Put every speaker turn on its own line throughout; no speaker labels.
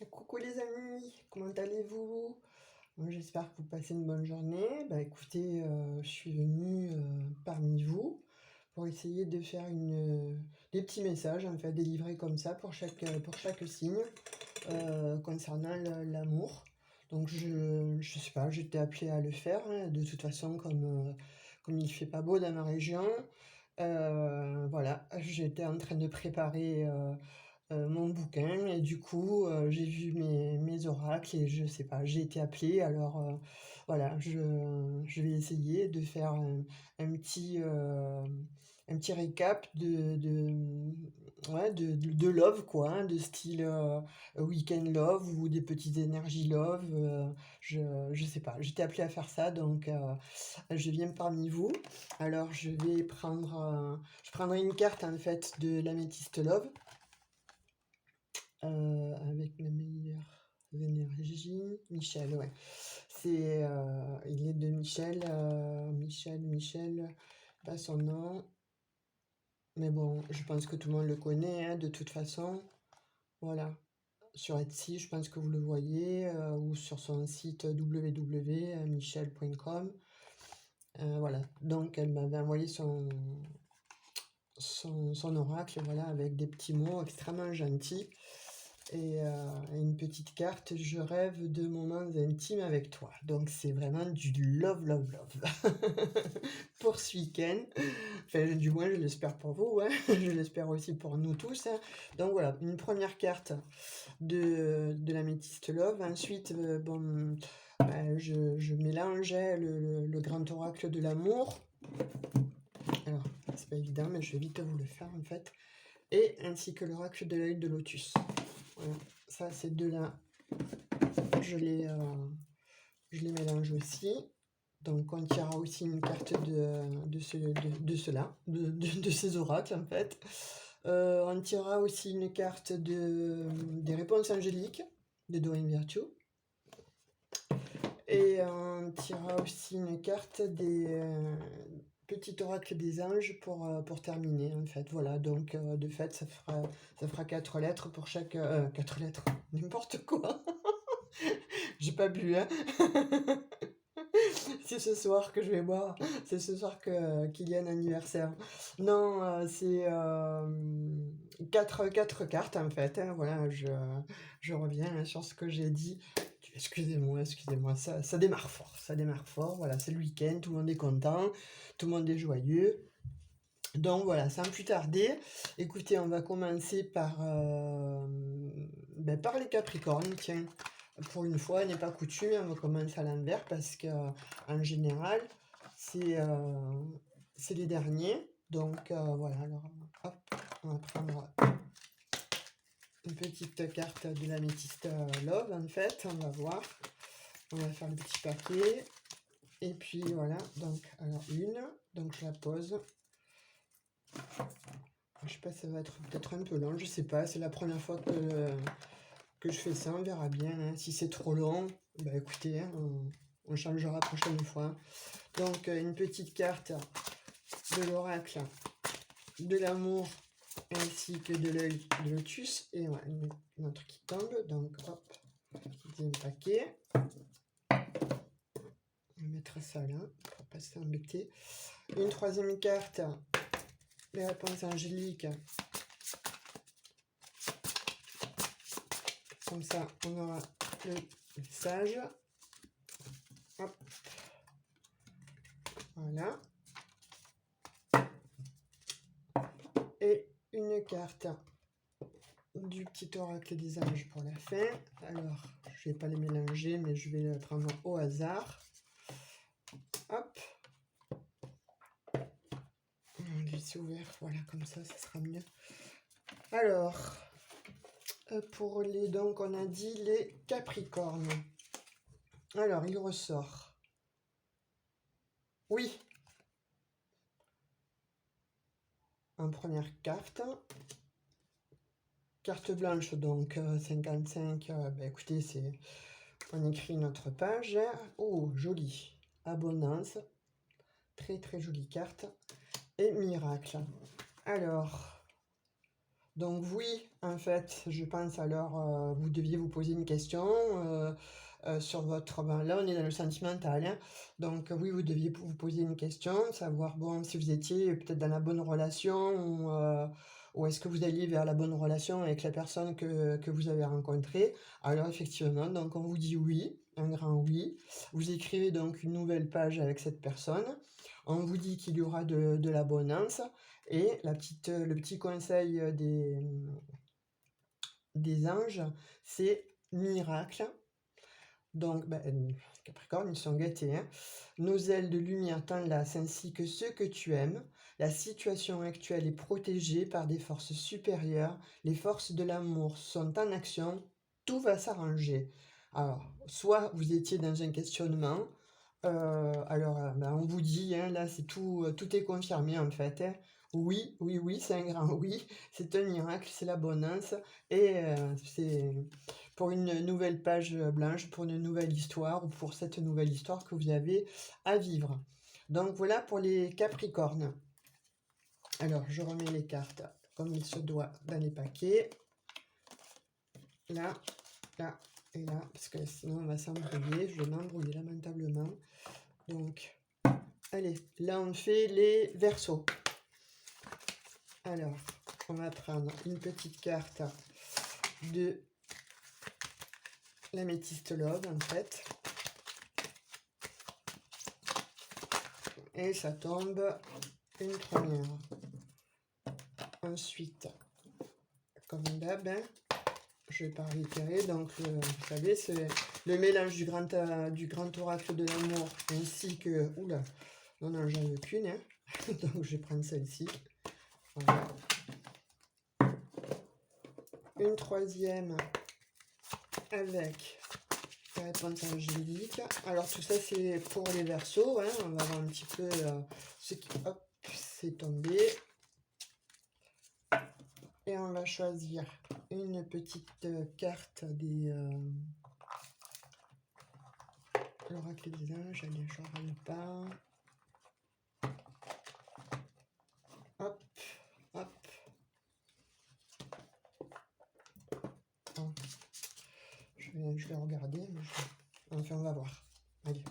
Coucou les amis, comment allez-vous? Moi, j'espère que vous passez une bonne journée. Bah écoutez, je suis venue parmi vous pour essayer de faire des petits messages en fait délivrés comme ça pour chaque signe concernant l'amour. Donc je sais pas, j'étais appelée à le faire hein, de toute façon comme il fait pas beau dans ma région. Voilà, j'étais en train de préparer mon bouquin et du coup, j'ai vu mes oracles et je sais pas, j'ai été appelée alors, voilà, je vais essayer de faire un petit, un petit récap ouais, de love quoi, hein, de style, weekend love ou des petites énergies love, je sais pas. J'étais appelée à faire ça donc, je viens parmi vous. Alors je prendrai une carte en fait de l'améthyste love. Avec la meilleure énergie, Michel, ouais. Il est de Michel, Michel, pas son nom, mais bon, je pense que tout le monde le connaît, hein, de toute façon. Voilà. Sur Etsy, je pense que vous le voyez, ou sur son site www.michel.com. Voilà. Donc, elle m'avait envoyé son oracle, voilà, avec des petits mots extrêmement gentils. Et une petite carte, je rêve de moments intimes avec toi. Donc c'est vraiment du love, love, love pour ce week-end. Enfin, du moins, je l'espère pour vous, hein. Je l'espère aussi pour nous tous, hein. Donc voilà, une première carte de l'améthyste love. Ensuite, bon, je mélangeais le grand oracle de l'amour. Alors, c'est pas évident, mais je vais vite vous le faire en fait. Et ainsi que l'oracle de l'œil de lotus. Voilà, ça, ces deux-là, je les mélange aussi. Donc, on tirera aussi une carte de cela, de ces oracles, en fait. On tirera aussi une carte des réponses angéliques de Doreen Virtue. Et on tirera aussi une carte des petits oracles des anges pour terminer, en fait. Voilà, donc, de fait, ça fera 4 lettres pour chaque... 4 lettres, n'importe quoi. J'ai pas bu, hein. C'est ce soir que je vais boire. C'est ce soir qu'il y a un anniversaire. Non, c'est quatre cartes en fait, hein. Voilà, je reviens hein, sur ce que j'ai dit. Excusez-moi, ça démarre fort. Ça démarre fort. Voilà, c'est le week-end, tout le monde est content, tout le monde est joyeux. Donc voilà, sans plus tarder, écoutez, on va commencer par les Capricornes, tiens. Pour une fois, n'est pas coutume, on va commencer à l'envers parce que en général, c'est les derniers. Donc voilà, alors hop, on va prendre une petite carte de l'améthyste love en fait, on va voir. On va faire le petit paquet. Et puis voilà, donc alors donc je la pose. Je sais pas, ça va être peut-être un peu long, je sais pas, c'est la première fois que je fais ça, on verra bien, hein. Si c'est trop long, bah écoutez, hein, on changera la prochaine fois. Donc une petite carte de l'oracle, de l'amour, ainsi que de l'œil de lotus, et ouais, une autre qui tombe, donc hop, un paquet. On va mettre ça là, pour pas s'embêter. Une troisième carte, les réponses angéliques. Comme ça, on aura le message. Hop. Voilà. Et une carte du petit oracle des anges pour la fin. Alors, je vais pas les mélanger, mais je vais les prendre au hasard. Hop. On laisse ouvert, voilà, comme ça sera mieux. Alors, pour les, donc, on a dit les Capricornes. Alors, il ressort. Oui. En première carte. Carte blanche, donc 55. Écoutez, on écrit notre page. Oh, joli. Abondance. Très très jolie carte. Et miracle. Alors, Donc oui, en fait, je pense alors, vous deviez vous poser une question sur votre... Ben, là, on est dans le sentimental, hein. Donc oui, vous deviez vous poser une question, savoir bon, si vous étiez peut-être dans la bonne relation ou est-ce que vous alliez vers la bonne relation avec la personne que vous avez rencontrée. Alors effectivement, donc on vous dit oui, un grand oui. Vous écrivez donc une nouvelle page avec cette personne. On vous dit qu'il y aura de l'abondance. Et le petit conseil des anges, c'est miracle. Donc, Capricorne, ils sont gâtés, hein. Nos ailes de lumière t'enlacent ainsi que ceux que tu aimes. La situation actuelle est protégée par des forces supérieures. Les forces de l'amour sont en action. Tout va s'arranger. Alors, soit vous étiez dans un questionnement. On vous dit, hein, là, c'est tout, tout est confirmé en fait, hein. Oui, oui, oui, c'est un grand oui. C'est un miracle, c'est l'abondance. Et c'est pour une nouvelle page blanche, pour une nouvelle histoire ou pour cette nouvelle histoire que vous avez à vivre. Donc voilà pour les Capricornes. Alors je remets les cartes comme il se doit dans les paquets. Là, là et là, parce que sinon on va s'embrouiller. Je vais m'embrouiller lamentablement. Donc, allez, là on fait les Verseaux. Alors, on va prendre une petite carte de l'améthyste love en fait. Et ça tombe une première. Ensuite, comme d'hab, hein, je vais pas réitérer. Donc, vous savez, c'est le mélange du grand oracle de l'amour ainsi que... Oula, non, j'en veux qu'une. Hein. Donc, je vais prendre celle-ci. Voilà. Une troisième avec la réponse angélique. Alors, tout ça, c'est pour les Verseaux. Hein. On va voir un petit peu ce qui... Hop, c'est tombé. Et on va choisir une petite carte des... l'oracle des anges, allez, je ne râle pas. Hop, hop. Oh. Je vais regarder, mais enfin, on va voir. Allez.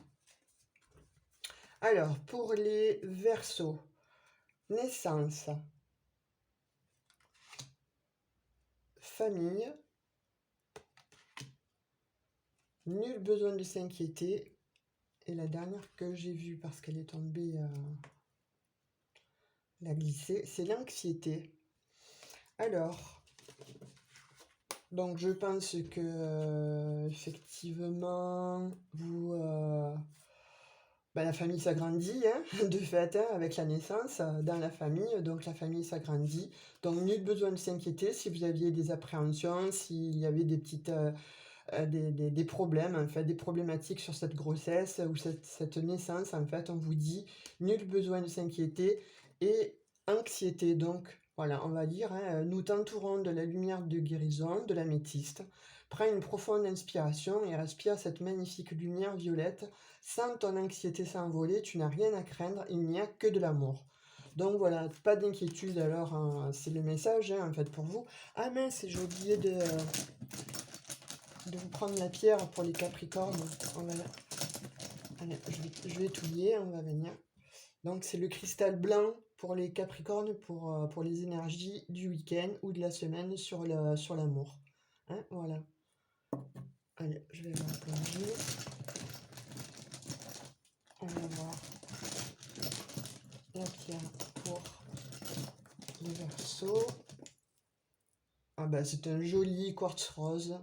Alors, pour les Verseaux, naissance, famille, nul besoin de s'inquiéter. Et la dernière que j'ai vue, parce qu'elle est tombée, la glisser, c'est l'anxiété. Alors, donc je pense que effectivement, vous, la famille s'agrandit, hein, de fait, hein, avec la naissance dans la famille, donc la famille s'agrandit. Donc nul besoin de s'inquiéter si vous aviez des appréhensions, s'il y avait des petites des problèmes, en fait, des problématiques sur cette grossesse ou cette naissance, en fait, on vous dit nul besoin de s'inquiéter et anxiété. Donc, voilà, on va lire, hein, nous t'entourons de la lumière de guérison, de l'améthyste. Prends une profonde inspiration et respire cette magnifique lumière violette. Sans ton anxiété s'envoler, tu n'as rien à craindre, il n'y a que de l'amour. Donc voilà, pas d'inquiétude alors, hein, c'est le message, hein, en fait, pour vous. Ah mince, j'ai oublié de vous prendre la pierre pour les Capricornes. Allez, je vais tout lier, on va venir. Donc c'est le cristal blanc pour les Capricornes, pour les énergies du week-end ou de la semaine sur l'amour. Hein, voilà. Allez, je vais voir plonger. On va voir la pierre pour les Verseaux. Ah bah c'est un joli quartz rose,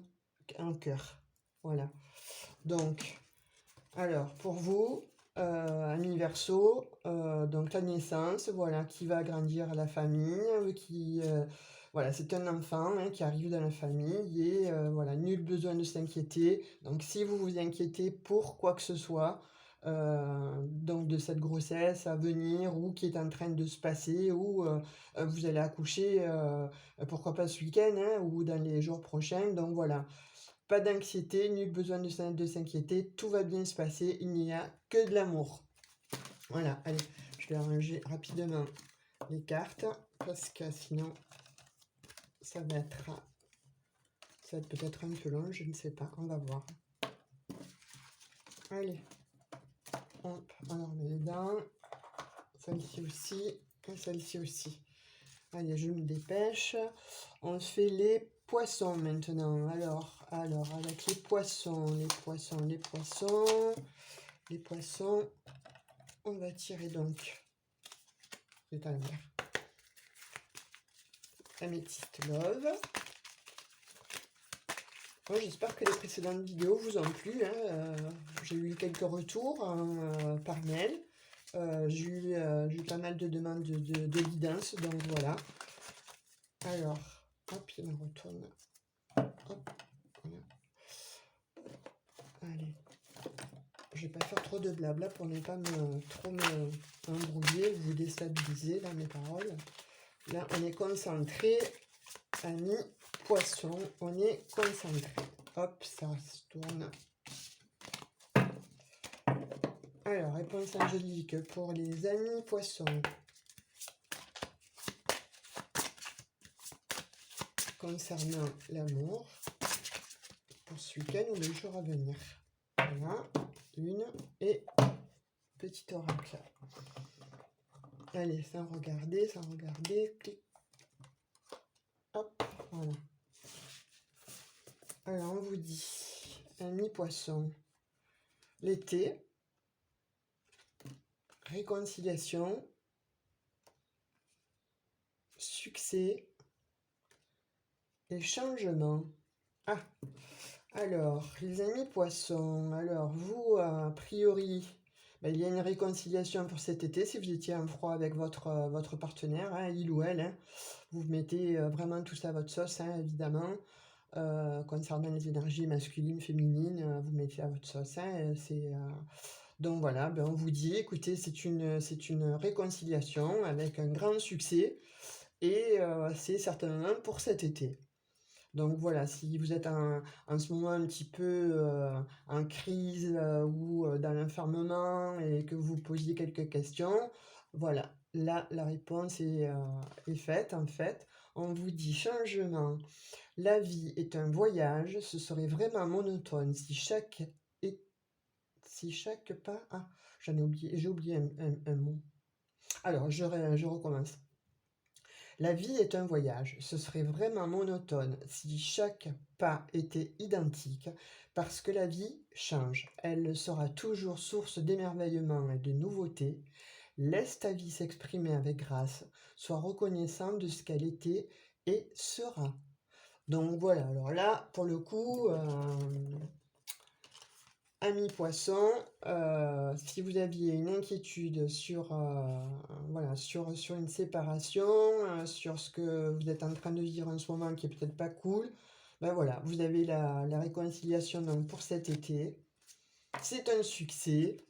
un cœur. Voilà. Donc, alors pour vous, amis Verseaux, donc la naissance, voilà, qui va agrandir la famille, voilà, c'est un enfant, hein, qui arrive dans la famille et voilà, nul besoin de s'inquiéter. Donc si vous vous inquiétez pour quoi que ce soit, donc de cette grossesse à venir ou qui est en train de se passer ou vous allez accoucher, pourquoi pas ce week-end, hein, ou dans les jours prochains. Donc voilà, pas d'anxiété, nul besoin de s'inquiéter, tout va bien se passer, il n'y a que de l'amour. Voilà, allez, je vais ranger rapidement les cartes, parce que sinon, Ça va être peut-être un peu long, je ne sais pas, on va voir. Allez, hop, on remet dedans. Celle-ci aussi, et celle-ci aussi. Allez, je me dépêche. On fait les poissons maintenant. Alors, avec les poissons, on va tirer donc. C'est à l'envers. Améthyste Love. Bon, j'espère que les précédentes vidéos vous ont plu. Hein. J'ai eu quelques retours par mail. J'ai eu pas mal de demandes de guidance, donc voilà. Alors, hop, il me retourne. Hop, voilà. Allez. Je vais pas faire trop de blabla pour ne pas trop m'embrouiller, vous déstabiliser dans mes paroles. Là, on est concentré, amis poissons, on est concentré. Hop, ça se tourne. Alors, réponse angélique pour les amis poissons. Concernant l'amour, pour ce week-end ou le jour à venir. Voilà, une et petit oracle. Allez, sans regarder, clic. Hop, voilà. Alors, on vous dit, amis poissons, l'été, réconciliation, succès et changement. Ah, alors, les amis poissons, alors vous, a priori, il y a une réconciliation pour cet été, si vous étiez en froid avec votre partenaire, hein, il ou elle, hein, vous mettez vraiment tout ça à votre sauce, hein, évidemment. Concernant les énergies masculines, féminines, vous mettez à votre sauce. Hein, donc voilà, on vous dit, écoutez, c'est une réconciliation avec un grand succès et c'est certainement pour cet été. Donc voilà, si vous êtes en ce moment un petit peu en crise ou dans l'enfermement et que vous posiez quelques questions, voilà, là la réponse est faite en fait. On vous dit changement. La vie est un voyage, ce serait vraiment monotone si chaque pas... Ah, j'ai oublié un mot. Alors, je recommence. La vie est un voyage, ce serait vraiment monotone si chaque pas était identique, parce que la vie change, elle sera toujours source d'émerveillement et de nouveautés. Laisse ta vie s'exprimer avec grâce, sois reconnaissant de ce qu'elle était et sera. Donc voilà, alors là, pour le coup, amis poissons, si vous aviez une inquiétude sur, voilà, sur une séparation, sur ce que vous êtes en train de vivre en ce moment qui est peut-être pas cool, voilà, vous avez la réconciliation donc, pour cet été. C'est un succès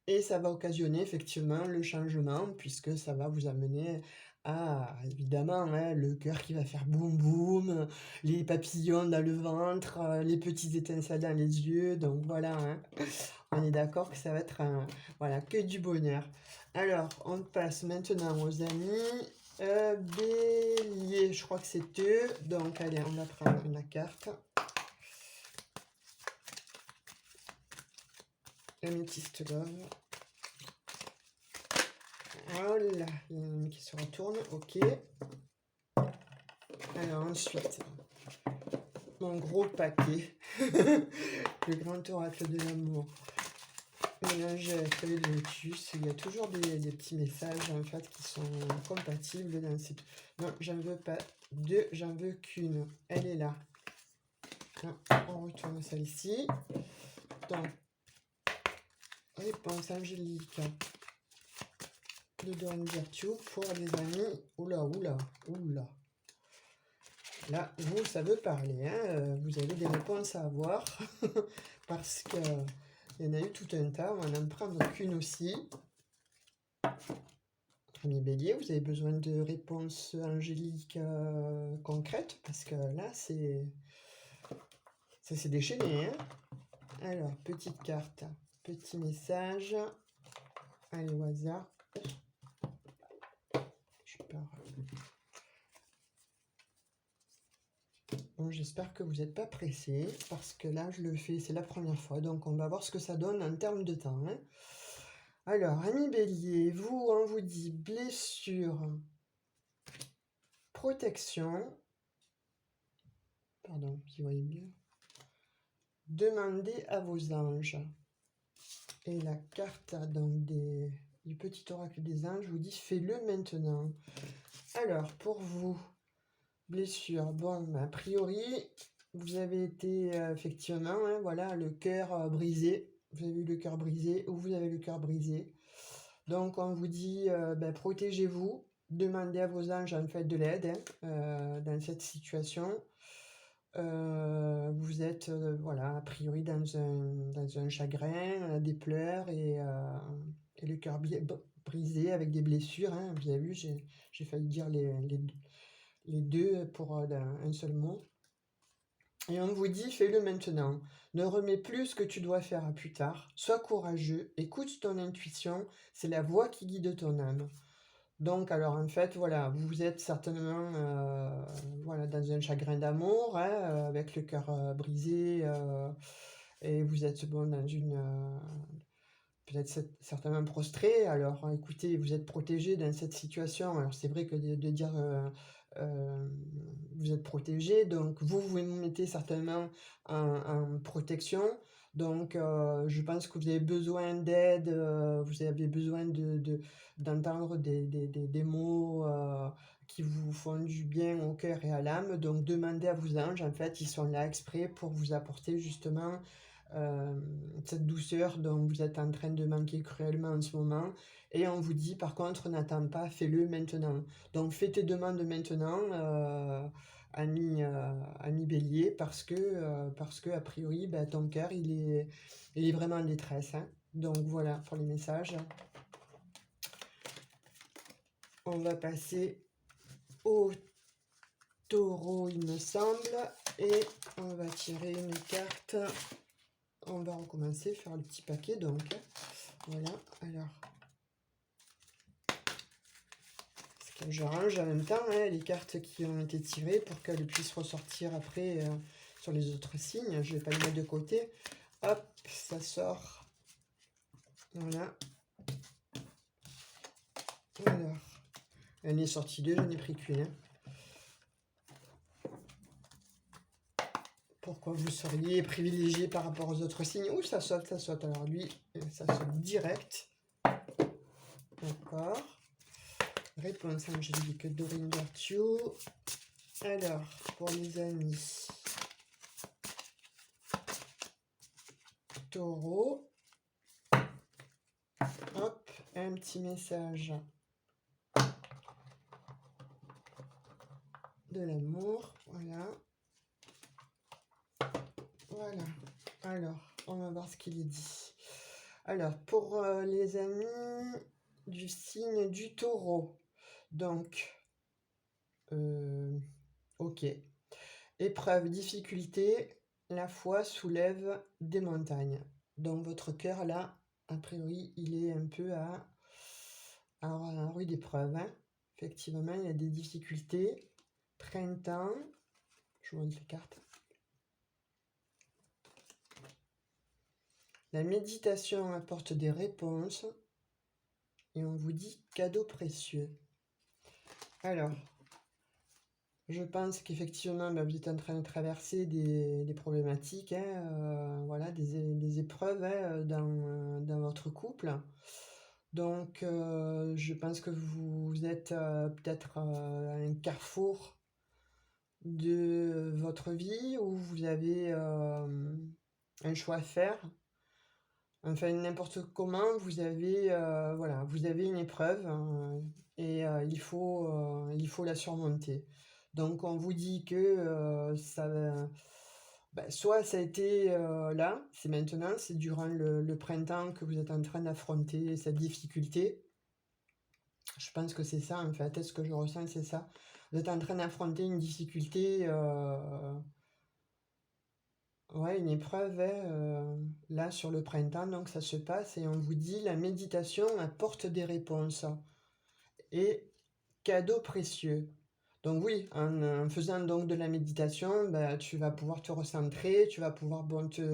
et ça va occasionner effectivement le changement puisque ça va vous amener à, évidemment, hein, le cœur qui va faire boum boum, les papillons dans le ventre, les petites étincelles dans les yeux. Donc voilà, hein, on est d'accord que ça va être voilà, que du bonheur. Alors, on passe maintenant aux amis. Bélier, je crois que c'est eux. Donc, allez, on va prendre la carte. Améthyste Love. Voilà, il y en a une qui se retourne, ok. Alors ensuite, mon gros paquet, le grand oracle de l'amour, mélangé avec le lotus. Il y a toujours des petits messages en fait qui sont compatibles dans cette... Non, j'en veux pas deux, j'en veux qu'une. Elle est là. Non, on retourne celle-ci. Donc, réponse angélique de Dawn Virtue pour les amis. Oula. Là, vous, ça veut parler. Hein, vous avez des réponses à avoir. Parce qu'il y en a eu tout un tas. On va en prendre qu'une aussi. Premier bélier, vous avez besoin de réponses angéliques concrètes. Parce que là, ça s'est déchaîné. Hein. Alors, petite carte. Petit message. Allez, au hasard. Je pars. Bon, j'espère que vous n'êtes pas pressé, parce que là, je le fais, c'est la première fois, donc on va voir ce que ça donne en termes de temps, hein. Alors, ami Bélier, vous, on vous dit blessure, protection, pardon, vous voyez bien, demandez à vos anges. Et la carte donc du petit oracle des anges vous dit fais-le maintenant. Alors, pour vous, blessure, bon, a priori, vous avez été effectivement, hein, voilà, le cœur brisé. Vous avez eu le cœur brisé ou vous avez le cœur brisé. Donc, on vous dit, protégez-vous, demandez à vos anges en fait de l'aide dans cette situation. Vous êtes, voilà, a priori dans un chagrin, des pleurs et le cœur brisé avec des blessures, hein. Vous avez vu, j'ai failli dire les deux pour un seul mot. Et on vous dit, fais-le maintenant. Ne remets plus ce que tu dois faire à plus tard. Sois courageux, écoute ton intuition, c'est la voix qui guide ton âme. Donc, alors en fait, voilà, vous êtes certainement voilà, dans un chagrin d'amour, hein, avec le cœur brisé, et vous êtes bon, dans une. Peut-être certainement prostré. Alors, écoutez, vous êtes protégé dans cette situation. Alors, c'est vrai que de dire vous êtes protégé, donc vous mettez certainement en protection. Donc, je pense que vous avez besoin d'aide, vous avez besoin d'entendre des mots qui vous font du bien au cœur et à l'âme. Donc, demandez à vos anges, en fait, ils sont là exprès pour vous apporter justement cette douceur dont vous êtes en train de manquer cruellement en ce moment. Et on vous dit, par contre, n'attends pas, fais-le maintenant. Donc, fais tes demandes maintenant, ami Bélier, parce que a priori, ton cœur, il est vraiment en détresse, hein. Donc, voilà pour les messages. On va passer au taureau, il me semble, et on va tirer une carte. On va recommencer, faire le petit paquet, donc. Voilà, alors. Parce que je range en même temps les cartes qui ont été tirées pour qu'elles puissent ressortir après sur les autres signes. Je ne vais pas les mettre de côté. Hop, ça sort. Voilà. Alors, elle est sortie deux, j'en ai pris qu'une. Pourquoi vous seriez privilégié par rapport aux autres signes? Ouh, ça saute, ça saute. Alors lui, ça saute direct. D'accord. Réponse angélique Dorine Berthiaud. Alors, pour les amis. Taureau. Hop, un petit message de l'amour. Voilà. Voilà. Alors, on va voir ce qu'il est dit. Alors, pour les amis du signe du taureau. Donc, ok. Épreuve, difficulté, la foi soulève des montagnes. Donc, votre cœur, là, a priori, il est un peu à rude épreuve, hein. Effectivement, il y a des difficultés. Printemps, je vous montre les cartes. La méditation apporte des réponses et on vous dit cadeau précieux. Alors, je pense qu'effectivement, vous êtes en train de traverser des problématiques, hein, voilà, des épreuves hein, dans votre couple. Donc, je pense que vous êtes peut-être à un carrefour de votre vie où vous avez un choix à faire. Enfin, n'importe comment, vous avez, voilà, vous avez une épreuve et il faut la surmonter. Donc, on vous dit que soit ça a été là, c'est maintenant, c'est durant le printemps que vous êtes en train d'affronter cette difficulté. Je pense que c'est ça, en fait. Est-ce que je ressens, c'est ça? Vous êtes en train d'affronter une difficulté, ouais, une épreuve là sur le printemps, donc ça se passe et on vous dit la méditation apporte des réponses et cadeau précieux. Donc oui, en faisant donc de la méditation, bah, tu vas pouvoir te recentrer, tu vas pouvoir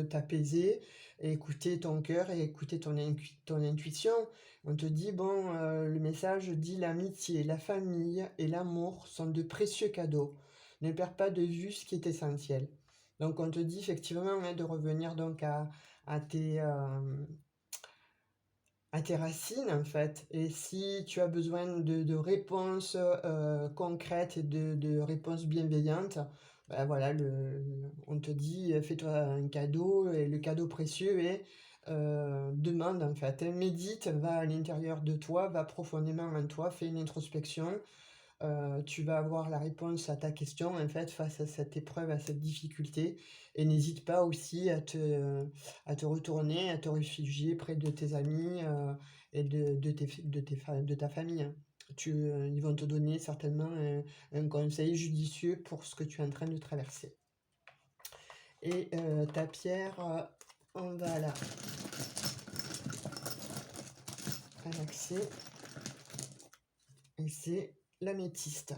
t'apaiser, et écouter ton cœur et écouter ton intuition. On te dit, bon, le message dit l'amitié, la famille et l'amour sont de précieux cadeaux. Ne perds pas de vue ce qui est essentiel. Donc on te dit effectivement, hein, de revenir donc à tes, à tes racines en fait. Et si tu as besoin de réponses concrètes et de réponses bienveillantes, ben voilà, on te dit fais-toi un cadeau, et le cadeau précieux est demande en fait, hein, médite, va à l'intérieur de toi, va profondément en toi, fais une introspection. Tu vas avoir la réponse à ta question, en fait, face à cette épreuve, à cette difficulté, et n'hésite pas aussi à te retourner, à te réfugier près de tes amis, et de ta famille, hein. Ils vont te donner certainement un conseil judicieux pour ce que tu es en train de traverser. Et ta pierre, on va l'axer, et c'est l'améthyste.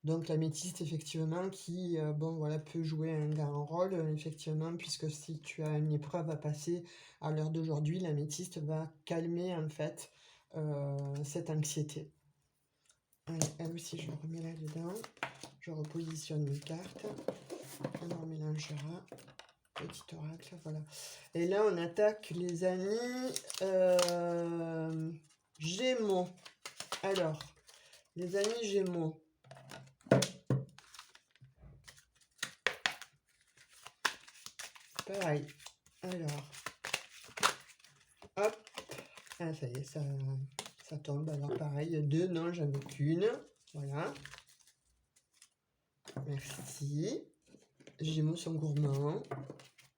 Donc l'améthyste, effectivement, qui bon, voilà, peut jouer un grand rôle, effectivement, puisque si tu as une épreuve à passer à l'heure d'aujourd'hui, l'améthyste va calmer en fait cette anxiété. Allez, elle aussi, je le remets là-dedans. Je repositionne mes cartes. On mélangera. Petit oracle, voilà. Et là, on attaque les amis Gémeaux. Alors, les amis Gémeaux. Pareil. Alors, hop. Ah, ça y est, ça tombe. Alors, pareil, 2, non, j'en veux qu'une. Voilà. Merci. Gémeaux sont gourmands.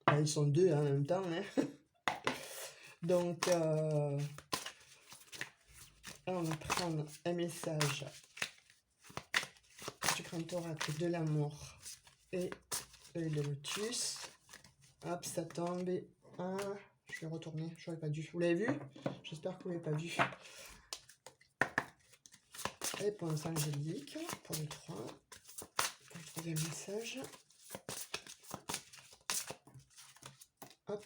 Ah, ils sont 2 en même temps, hein. Donc, on va prendre un message du grand oracle de l'amour et le lotus. Hop, ça tombe. Et je vais retourner, je n'aurais pas dû. Vous l'avez vu? J'espère que vous ne l'avez pas vu. Réponse angélique pour le 3. Pour le troisième message. Hop.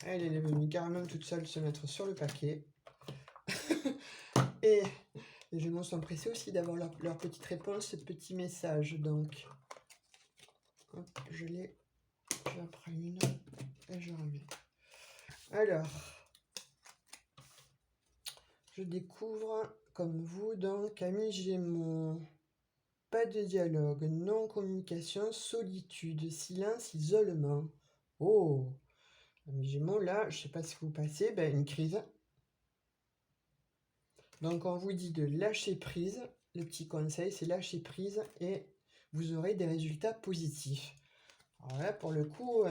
Elle est venue carrément toute seule se mettre sur le paquet. Et les Gémeaux sont pressés aussi d'avoir leur petite réponse, ce petit message. Donc, hop, j'en prends une et je remets. Alors, je découvre, comme vous, donc, amis Gémeaux. Pas de dialogue, non-communication, solitude, silence, isolement. Oh, amis Gémeaux, là, je ne sais pas si vous passez, une crise. Donc, on vous dit de lâcher prise. Le petit conseil, c'est lâcher prise et vous aurez des résultats positifs. Alors là, pour le coup,